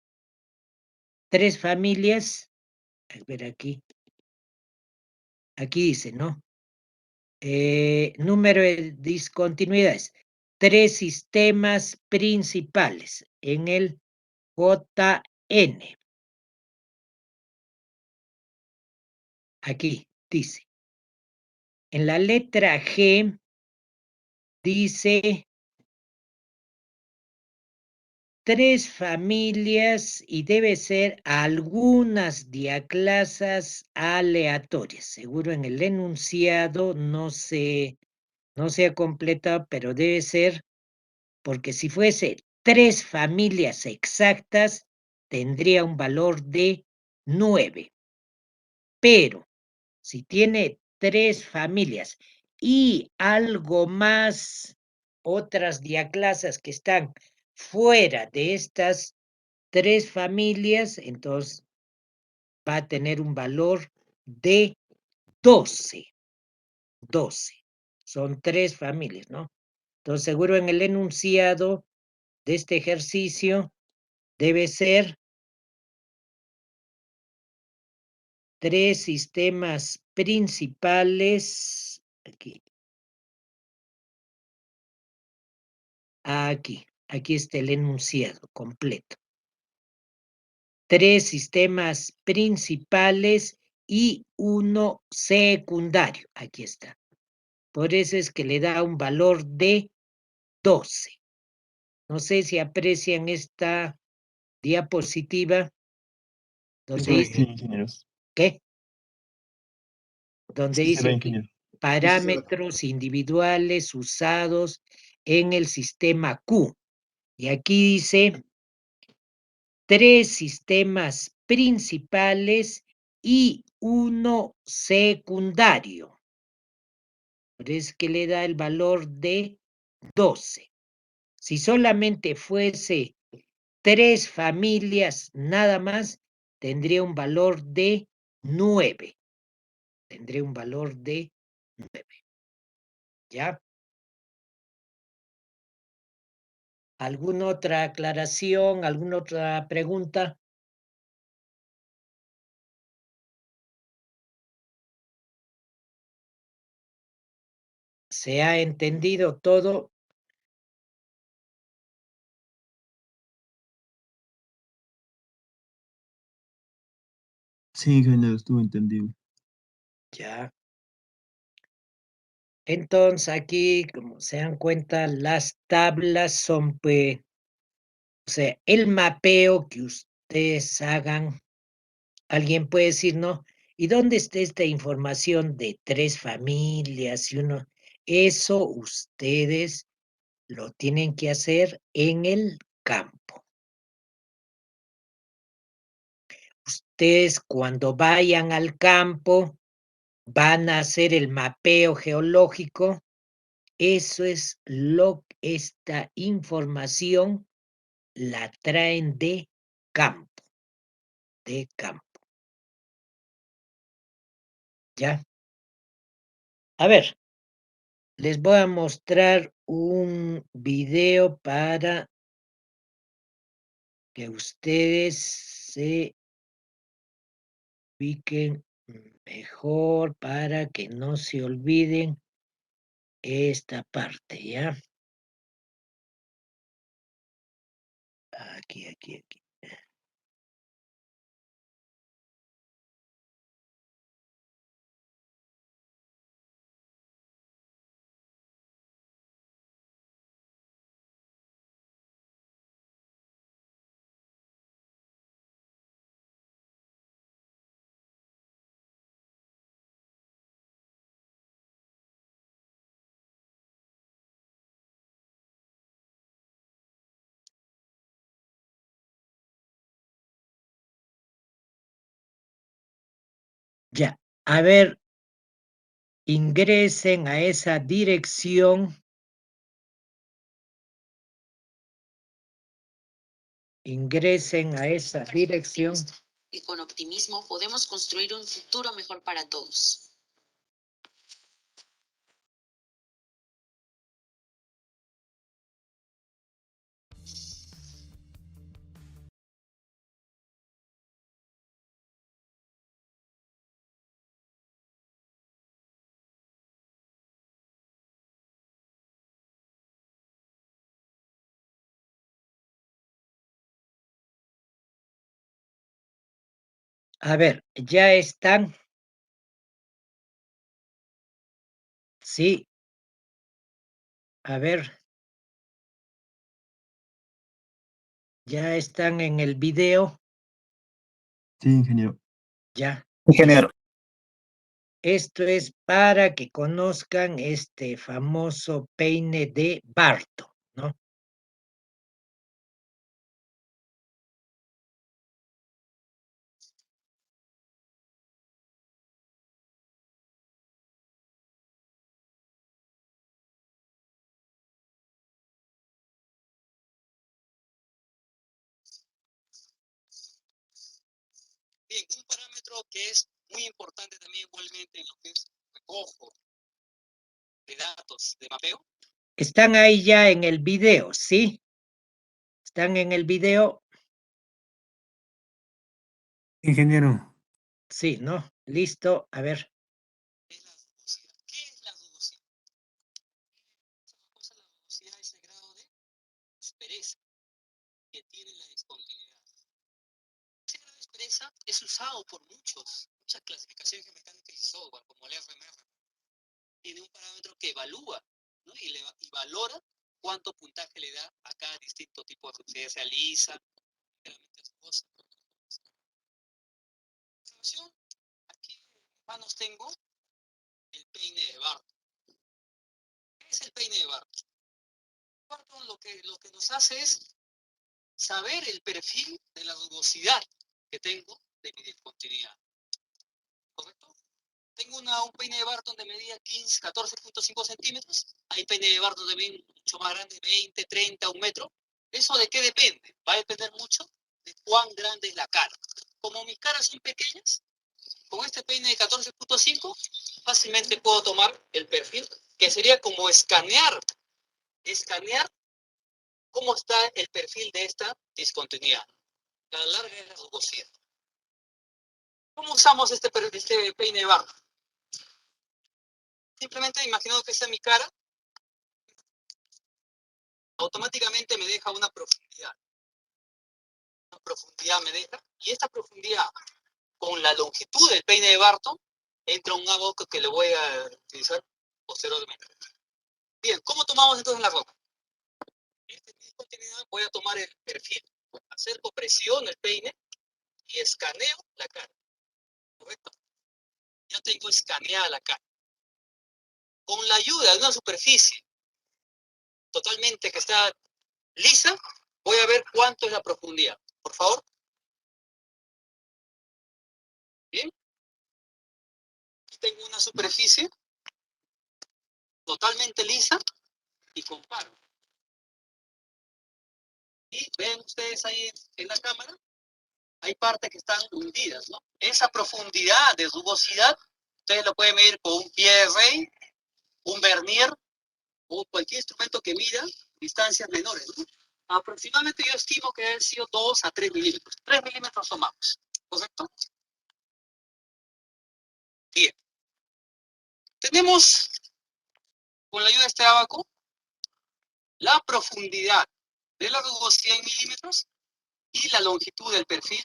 3 familias, a ver aquí dice, ¿no? Número de discontinuidades, 3 sistemas principales en el JN. Aquí dice. En la letra G dice 3 familias y debe ser algunas diaclasas aleatorias. Seguro en el enunciado no se ha completado, pero debe ser, porque si fuese 3 familias exactas, tendría un valor de 9. Pero si tiene 3 familias y algo más, otras diaclasas que están fuera de estas 3 familias, entonces va a tener un valor de 12. 12. Son 3 familias, ¿no? Entonces, seguro en el enunciado de este ejercicio debe ser 3 sistemas principales. Aquí está el enunciado completo. 3 sistemas principales y 1 secundario. Aquí está. Por eso es que le da un valor de 12. No sé si aprecian esta diapositiva donde Sí, dice, ingenieros. ¿qué? Donde Sí se ve, dice ingeniero. parámetros individuales usados en el sistema Q. Y aquí dice 3 sistemas principales y 1 secundario. Por eso es que le da el valor de 12. Si solamente fuese 3 familias nada más, tendría un valor de 9. Tendría un valor de 9. ¿Ya? ¿Alguna otra aclaración? ¿Alguna otra pregunta? ¿Se ha entendido todo? Sí, ingeniero, estuvo entendido. Ya. Entonces aquí, como se dan cuenta, las tablas son, pues, o sea, el mapeo que ustedes hagan. Alguien puede decir, ¿no? ¿Y dónde está esta información de 3 familias y uno? Eso ustedes lo tienen que hacer en el campo. Ustedes cuando vayan al campo van a hacer el mapeo geológico. Eso es esta información la traen de campo, ¿ya? A ver, les voy a mostrar un video para que ustedes se ubiquen mejor, para que no se olviden esta parte, ¿ya? Aquí. Ya, a ver, ingresen a esa dirección. Ingresen a esa dirección. Y con optimismo podemos construir un futuro mejor para todos. A ver, ya están. Sí. A ver. Ya están en el video. Sí, ingeniero. Ya. Ingeniero. Esto es para que conozcan este famoso peine de Barto, ¿no? Bien, un parámetro que es muy importante también igualmente en lo que es recojo de datos de mapeo. Están ahí ya en el video, ¿sí? Están en el video, Ingeniero. sí, ¿no? Listo, a ver. Es la rugosidad. ¿Qué es la rugosidad? Una cosa, la rugosidad es el grado de aspereza que tiene la discontinuidad. Ese grado de aspereza es usado por muchas clasificaciones mecánicas y software, como el RMR. Tiene un parámetro que evalúa, ¿no? y valora cuánto puntaje le da a cada distinto tipo de rugosidad, sea lisa, ligeramente rugosa. Observación, aquí en mis manos tengo el peine de Barton. ¿Qué es el peine de Barton? Barton lo que nos hace es saber el perfil de la rugosidad que tengo de mi discontinuidad. ¿Correcto? Tengo un peine de Barton de medida 14.5 centímetros. Hay peine de Barton también mucho más grande, 20, 30, 1 metro. ¿Eso de qué depende? Va a depender mucho de cuán grande es la cara. Como mis caras son pequeñas, con este peine de 14.5 fácilmente puedo tomar el perfil, que sería como escanear cómo está el perfil de esta discontinuidad. La larga es la rugosidad. ¿Cómo usamos este peine de Barton? Simplemente imaginando que esta es mi cara, automáticamente me deja una profundidad. Una profundidad me deja, y esta profundidad, con la longitud del peine de Barton, entra un abaco que le voy a utilizar posteriormente. Bien, ¿cómo tomamos entonces la roca? En esta discontinuidad voy a tomar el perfil. Acerco, presiono el peine y escaneo la cara. ¿Correcto? Ya tengo escaneada la cara. Con la ayuda de una superficie totalmente que está lisa, voy a ver cuánto es la profundidad. Por favor. Bien. Aquí tengo una superficie totalmente lisa y comparo. Y ven ustedes ahí en la cámara, hay partes que están hundidas, ¿no? Esa profundidad de rugosidad, ustedes lo pueden medir con un pie de rey, un vernier o cualquier instrumento que mida distancias menores, ¿no? Aproximadamente yo estimo que deben sido 2 a 3 milímetros. 3 milímetros o más, ¿correcto? Bien. Tenemos, con la ayuda de este abaco, la profundidad de la rugosidad en milímetros y la longitud del perfil.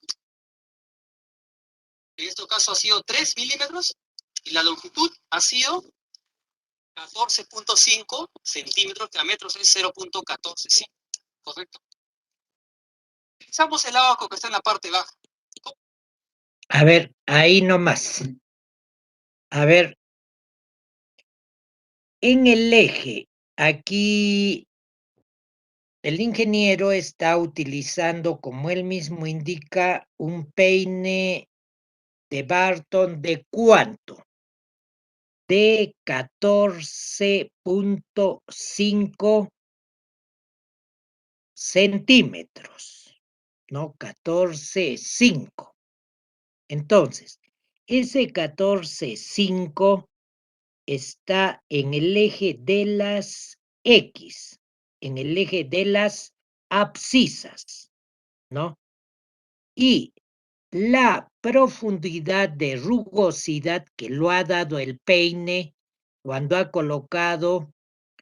En este caso ha sido 3 milímetros y la longitud ha sido 14.5 centímetros, que a metros es 0.145, ¿correcto? Utilizamos el abaco que está en la parte baja. A ver, ahí nomás. A ver, en el eje, aquí el ingeniero está utilizando, como él mismo indica, un peine de Barton ¿de cuánto? De 14.5 centímetros, ¿no? 14.5. Entonces, ese 14.5 está en el eje de las X, en el eje de las abscisas, ¿no? Y la profundidad de rugosidad que lo ha dado el peine cuando ha colocado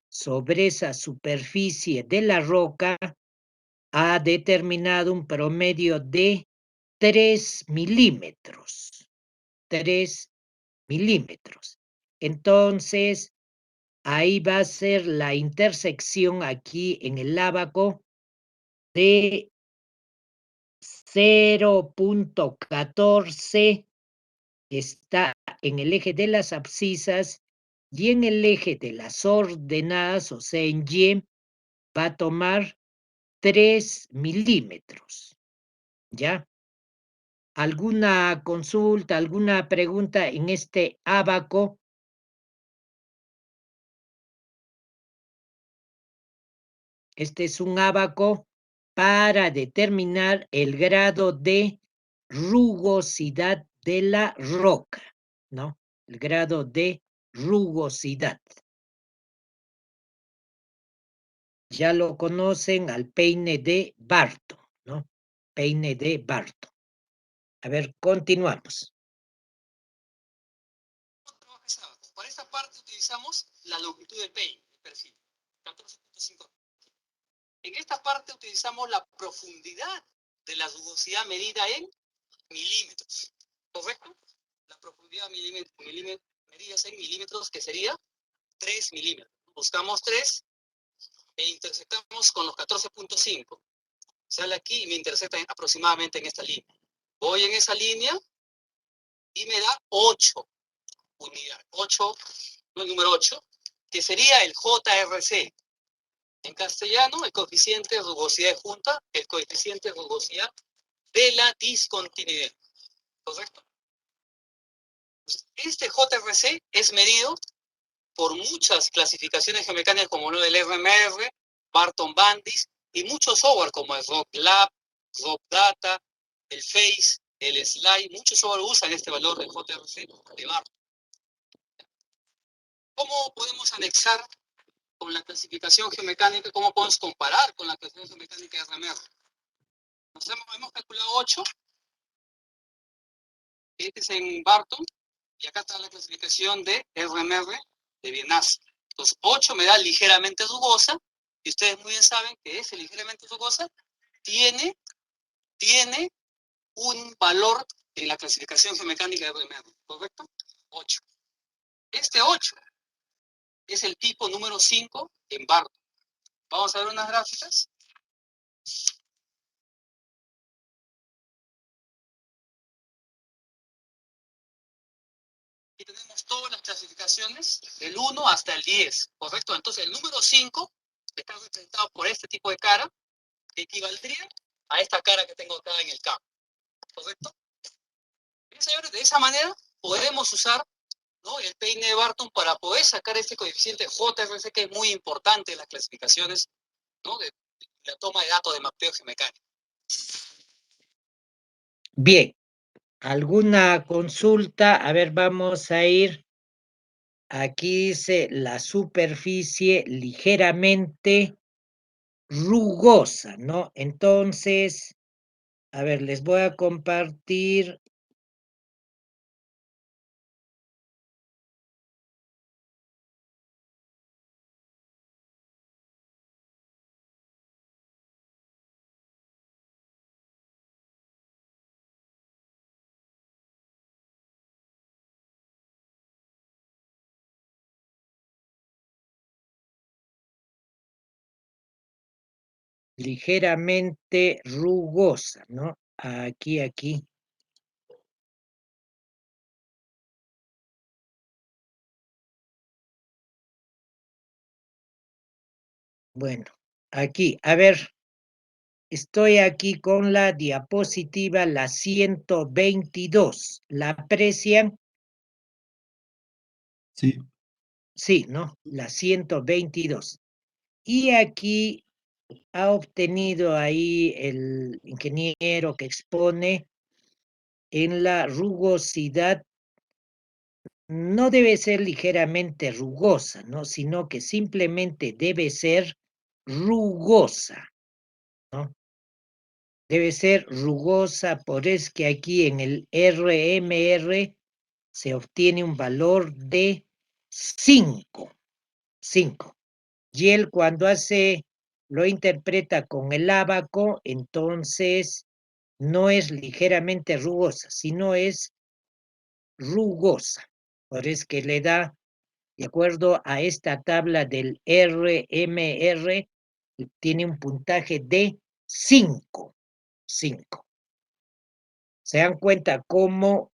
sobre esa superficie de la roca ha determinado un promedio de 3 milímetros. 3 milímetros. Entonces, ahí va a ser la intersección aquí en el ábaco de 0.14, está en el eje de las abscisas, y en el eje de las ordenadas, o sea, en Y, va a tomar 3 milímetros. ¿Ya? ¿Alguna consulta, alguna pregunta en este ábaco? Este es un ábaco para determinar el grado de rugosidad de la roca, ¿no? El grado de rugosidad. Ya lo conocen al peine de Barton, ¿no? Peine de Barton. A ver, continuamos. Para esta parte utilizamos la longitud del peine, el perfil, 14.5. En esta parte utilizamos la profundidad de la rugosidad medida en milímetros, ¿correcto? La profundidad medida en milímetros, que sería 3 milímetros. Buscamos 3 e intersectamos con los 14.5. Sale aquí y me intersecta aproximadamente en esta línea. Voy en esa línea y me da 8 unidades. 8, no el número 8, que sería el JRC. En castellano, el coeficiente de rugosidad de junta, el coeficiente de rugosidad de la discontinuidad. ¿Correcto? Este JRC es medido por muchas clasificaciones geomecánicas como lo del RMR, Barton-Bandis y muchos software como el RockLab, RockData, el FACE, el Slide. Muchos software usan este valor del JRC de Barton. ¿Cómo podemos anexar con la clasificación geomecánica? ¿Cómo podemos comparar con la clasificación geomecánica de RMR? Hemos calculado 8. Este es en Barton. Y acá está la clasificación de RMR de Bienaz. Entonces, 8 me da ligeramente rugosa. Y ustedes muy bien saben que ese ligeramente rugosa tiene un valor en la clasificación geomecánica de RMR. ¿Correcto? 8. Este 8 es el tipo número 5 en Barton. Vamos a ver unas gráficas. Y tenemos todas las clasificaciones del 1 hasta el 10, ¿correcto? Entonces el número 5 está representado por este tipo de cara, que equivaldría a esta cara que tengo acá en el campo, ¿correcto? Bien, señores, de esa manera podemos usar, ¿no?, el peine de Barton para poder sacar este coeficiente JRC, que es muy importante en las clasificaciones, ¿no?, de la toma de datos de mapeo geomecánico. Bien, ¿alguna consulta? A ver, vamos a ir. Aquí dice la superficie ligeramente rugosa, ¿no? Entonces, a ver, les voy a compartir. Ligeramente rugosa, ¿no? Aquí. Bueno, aquí, a ver, estoy aquí con la diapositiva, la 122. ¿La aprecian? Sí, Sí, ¿no? La 122. Y aquí ha obtenido ahí el ingeniero que expone en la rugosidad. No debe ser ligeramente rugosa, ¿no? Sino que simplemente debe ser rugosa, ¿no? Debe ser rugosa, por es que aquí en el RMR se obtiene un valor de 5. Y él cuando lo interpreta con el ábaco, entonces no es ligeramente rugosa, sino es rugosa. Por es que le da, de acuerdo a esta tabla del RMR, tiene un puntaje de 5. ¿Se dan cuenta cómo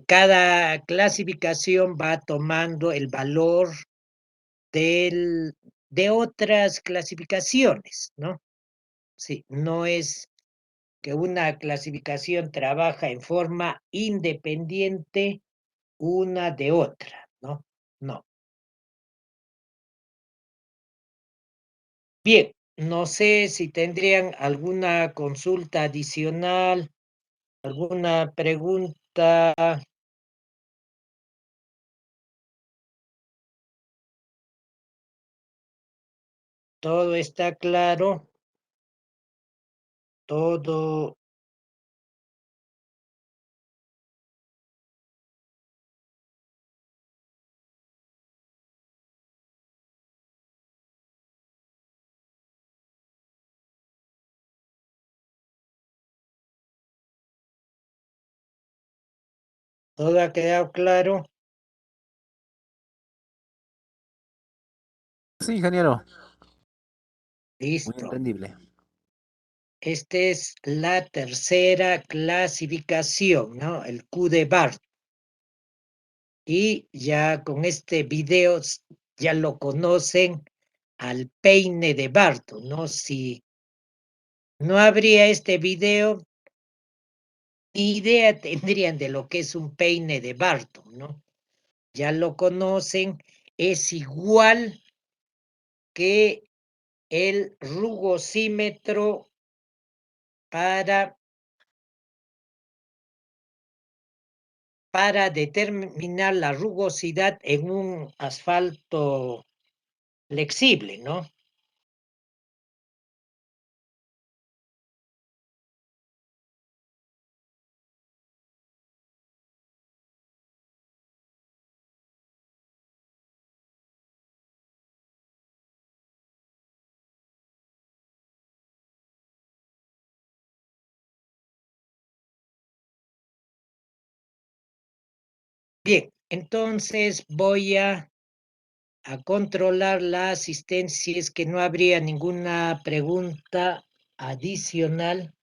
cada clasificación va tomando el valor de otras clasificaciones, ¿no? Sí, no es que una clasificación trabaja en forma independiente una de otra, ¿no? No. Bien, no sé si tendrían alguna consulta adicional, alguna pregunta. Todo está claro. Todo todo ha quedado claro. Sí, ingeniero. Muy Listo. entendible. Esta es la tercera clasificación, ¿no? El Q de Bart. Y ya con este video ya lo conocen al peine de Barton, ¿no? Si no habría este video, ni idea tendrían de lo que es un peine de Barton, ¿no? Ya lo conocen, es igual que el rugosímetro para determinar la rugosidad en un asfalto flexible, ¿no? Bien, entonces voy a controlar la asistencia si es que no habría ninguna pregunta adicional.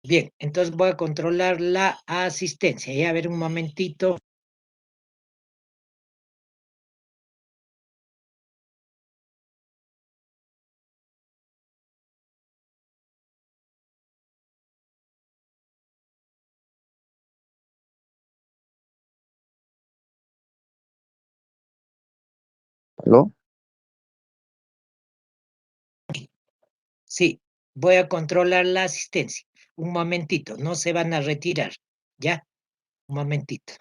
Bien, entonces voy a controlar la asistencia. Y a ver un momentito. ¿Aló? Sí, voy a controlar la asistencia. Un momentito, no se van a retirar. ¿Ya? Un momentito.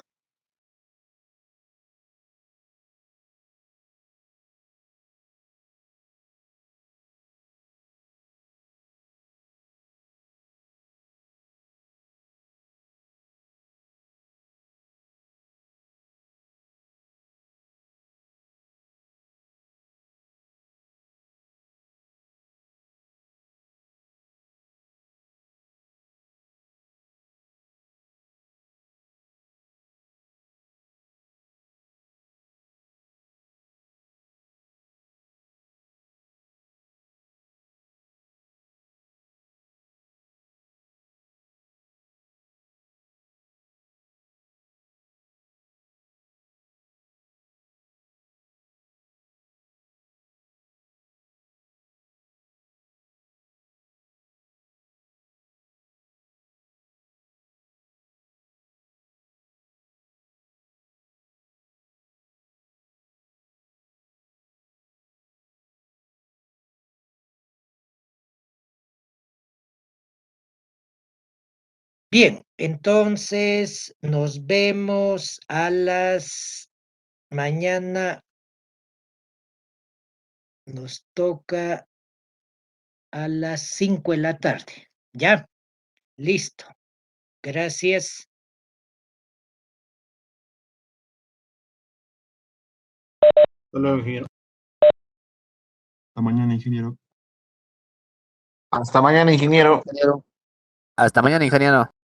Bien, entonces nos vemos a las mañana. Nos toca a las 5 de la tarde. ¿Ya? Listo. Gracias. Hasta luego, ingeniero. Hasta mañana, ingeniero. Hasta mañana, ingeniero. Hasta mañana, ingeniero.